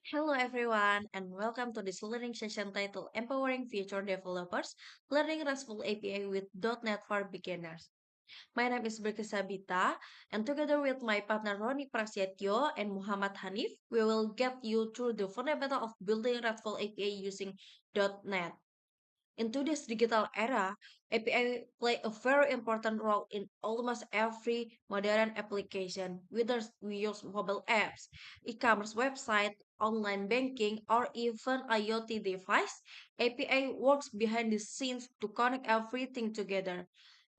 Hello everyone and welcome to this learning session titled Empowering Future Developers Learning RESTful API with .NET for Beginners. My name is Berke Sabita and together with my partner Roni Prasetyo and Muhammad Hanif, we will get you through the fundamental of building RESTful API using .NET. In today's digital era, API play a very important role in almost every modern application, whether we use mobile apps, e-commerce website, online banking, or even IoT device. API works behind the scenes to connect everything together.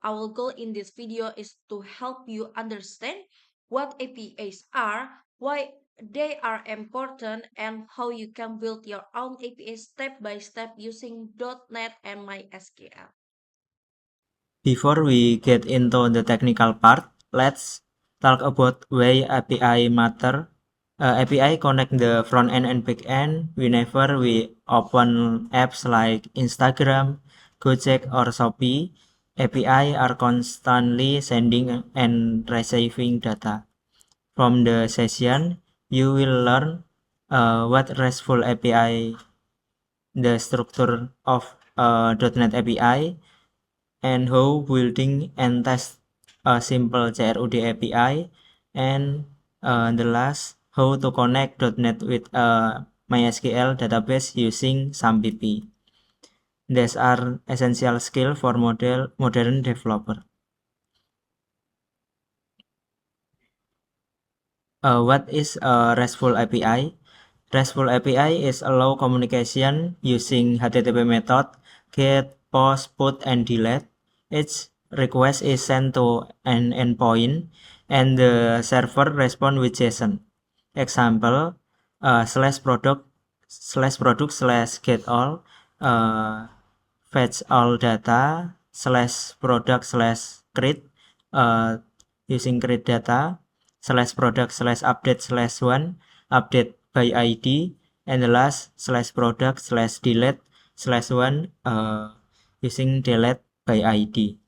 Our goal in this video is to help you understand what APIs are, why they are important, and how you can build your own API step by step using .NET and MySQL. Before we get into the technical part, let's talk about why API matter. API connect the front end and back end. Whenever we open apps like Instagram, Gojek, or Shopee, API are constantly sending and receiving data. From the session, you will learn what RESTful API, the structure of .NET API, and how building and test a simple CRUD API, and the last, how to connect .NET with a MySQL database using SAMPP. These are essential skills for modern developer. What is a RESTful API? RESTful API is allow communication using HTTP method get, post, put, and delete. Each request is sent to an endpoint, and the server responds with JSON. Example: /product get all, fetch all data, /product create, using create data, /product update update by ID, and the last /product delete one, using delete by ID.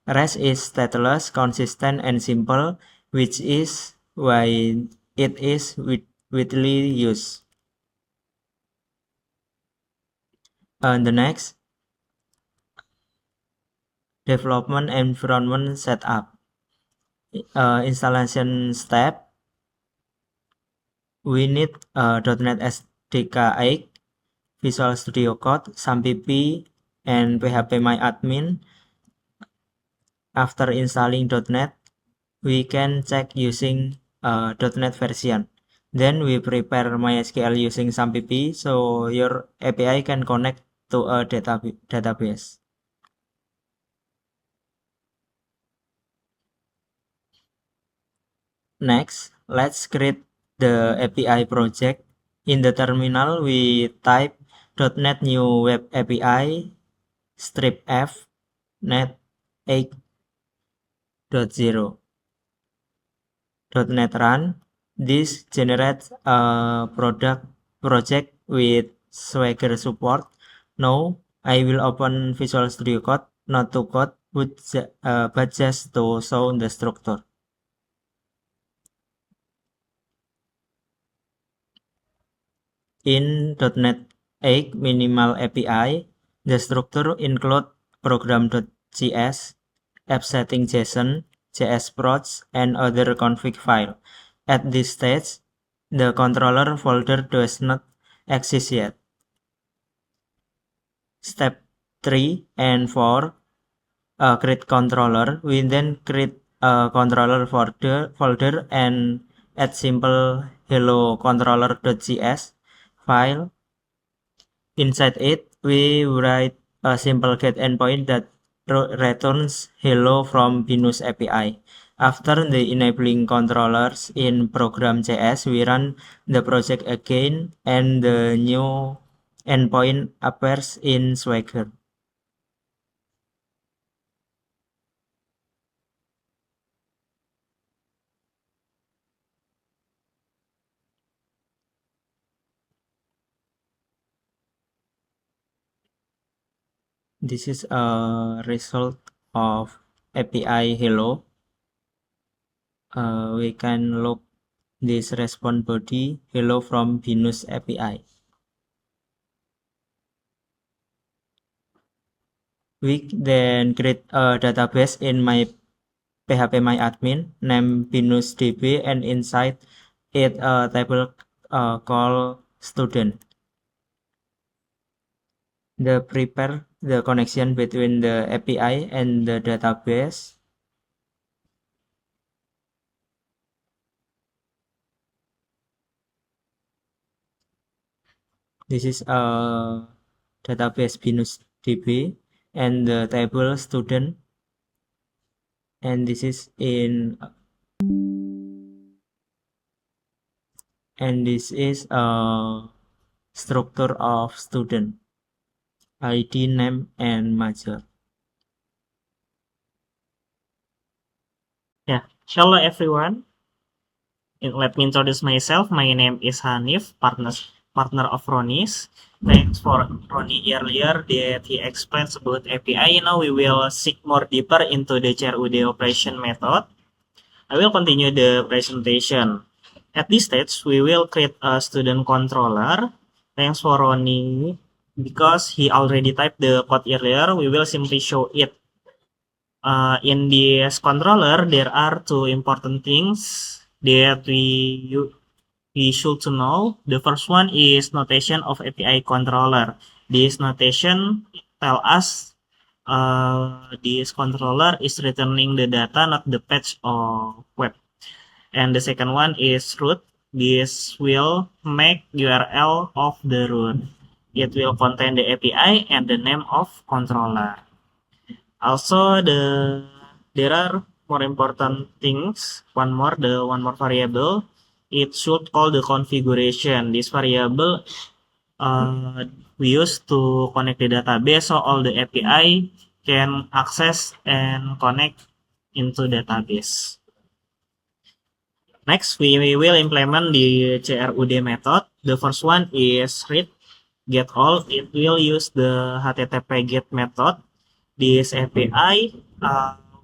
REST is stateless, consistent, and simple, which is why it is widely used. The next, development environment setup. Installation step. We need .NET SDK 8, Visual Studio Code, SAMPP, and phpMyAdmin. After installing .NET, we can check using .NET version. Then we prepare MySQL using SAMPP so your API can connect to a database. Next, let's create the API project. In the terminal, we type .NET new web API strip f net 8.0 .NET run. This generates a project with Swagger support. Now I will open Visual Studio Code, not to code, but just to show the structure. In .NET 8 Minimal API, the structure includes program.js, app setting JSON, JSprocs, and other config file. At this stage, the controller folder does not exist yet. Step 3 and 4, create controller. We then create a controller folder and add simple hello controller.js file. Inside it, we write a simple get endpoint that returns hello from Binus API. After the enabling controllers in program.js, we run the project again and the new endpoint appears in Swagger. This is a result of API hello. We can look this response body hello from Venus API. We then create a database in my phpMyAdmin named VenusDB, and inside it a table called student. Prepare the connection between the API and the database. This is a database VenusDB and the table student, and this is a structure of student, ID, name, and major. Yeah, hello everyone. Let me introduce myself. My name is Hanif, partner of Ronnie's. Thanks for Ronnie earlier that he explains about API. Now we will seek more deeper into the CRUD operation method. I will continue the presentation. At this stage, we will create a student controller. Thanks for Ronnie. Because he already typed the code earlier, we will simply show it. In this controller, there are two important things that we should to know. The first one is notation of API controller. This notation tell us this controller is returning the data, not the page or web. And the second one is root. This will make URL of the root. It will contain the API and the name of controller. Also, there are more important things. One more variable. It should call the configuration. This variable we use to connect the database, so all the API can access and connect into database. Next, we will implement the CRUD method. The first one is read get all. It will use the HTTP get method. This API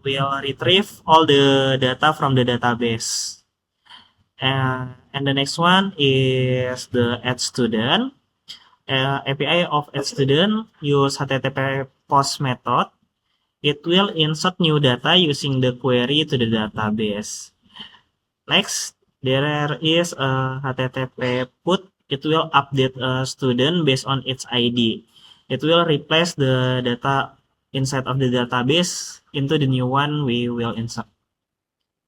will retrieve all the data from the database. And the next one is the add student. API of add student use HTTP post method. It will insert new data using the query to the database. Next, there is a HTTP put. It will update a student based on its ID. It will replace the data inside of the database into the new one we will insert.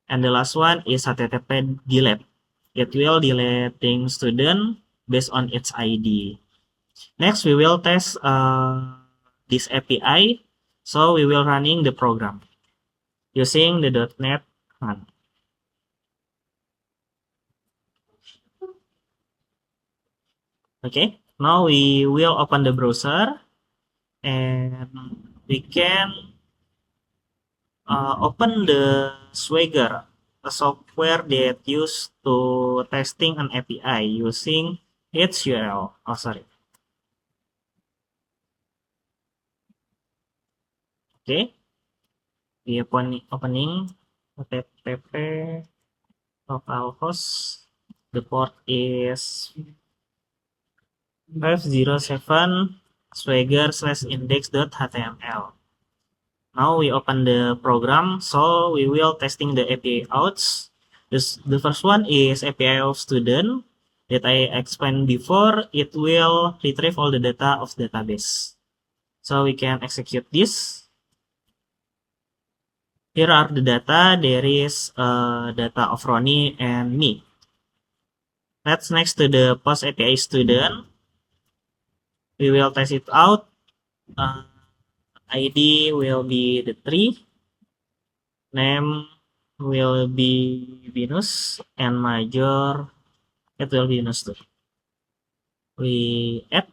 And the last one is HTTP delete. It will deleting student based on its ID. Next, we will test this API. So we will running the program using the .NET run. Okay, now we will open the browser and we can open the Swagger, a software that used to testing an API using its URL. Oh, sorry. Okay, we opening http localhost. The port is 507 swagger/index.html. Now we open the program, so we will testing the API outs. The first one is API of student that I explained before. It will retrieve all the data of database. So we can execute this. Here are the data. There is data of Ronnie and me. Let's next to the post API student. We will test it out. ID will be the 3. Name will be Venus, and major it will be Venus too. We add.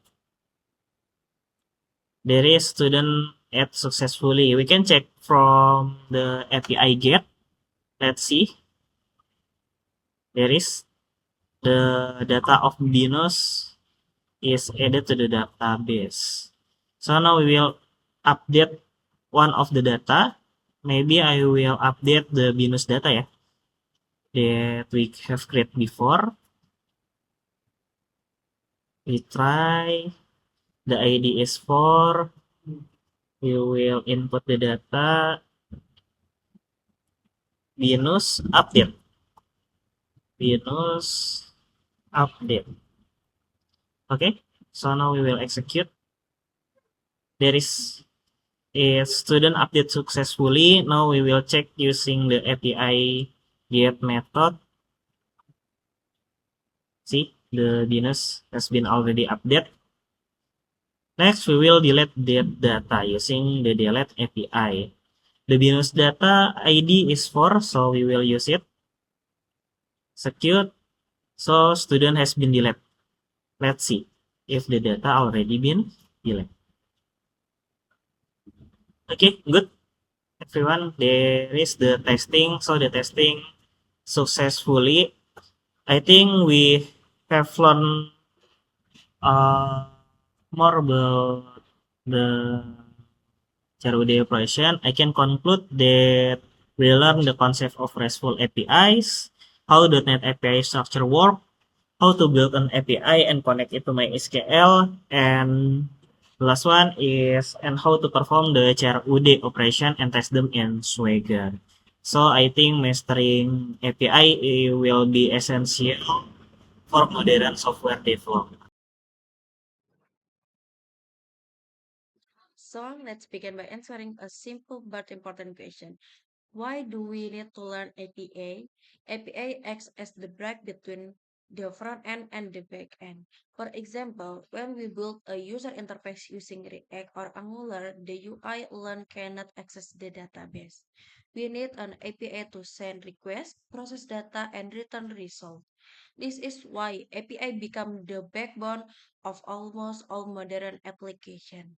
There is student add successfully. We can check from the API get. Let's see. There is the data of Venus is added to the database. So now we will update one of the data. Maybe I will update the Venus data ya. that we have created before. We try. The ID is 4. We will input the data. Binus update. Binus update. Okay, so now we will execute. There is a student update successfully. Now we will check using the API get method. See, the Binus has been already updated. Next, we will delete the data using the delete API. The Binus data ID is 4, so we will use it. Execute. So student has been deleted. Let's see if the data already been deleted. Okay, good. Everyone, there is the testing. So the testing successfully. I think we have learned more about the CRUD operation. I can conclude that we learn the concept of RESTful APIs, how .NET API structure work, how to build an API and connect it to MySQL, and the last one is and how to perform the CRUD operation and test them in Swagger. So I think mastering API will be essential for modern software development. So let's begin by answering a simple but important question. Why do we need to learn APA? APA acts as the bridge between the front end and the back end. For example, when we build a user interface using React or Angular, the UI alone cannot access the database. We need an API to send requests, process data, and return results. This is why API become the backbone of almost all modern applications.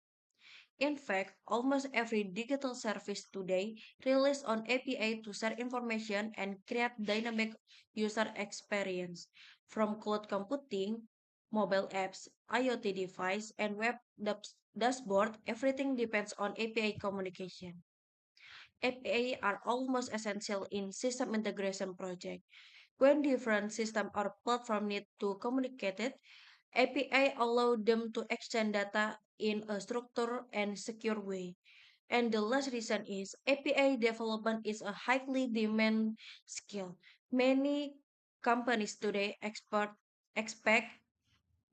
In fact, almost every digital service today relies on API to share information and create dynamic user experience. From cloud computing, mobile apps, IoT device, and web dashboard, everything depends on API communication. API are almost essential in system integration project. When different system or platform need to communicate it, API allow them to exchange data in a structured and secure way. And the last reason is API development is a highly demand skill. Many companies today expect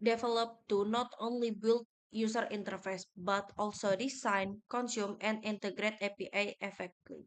develop to not only build user interface but also design, consume, and integrate API effectively.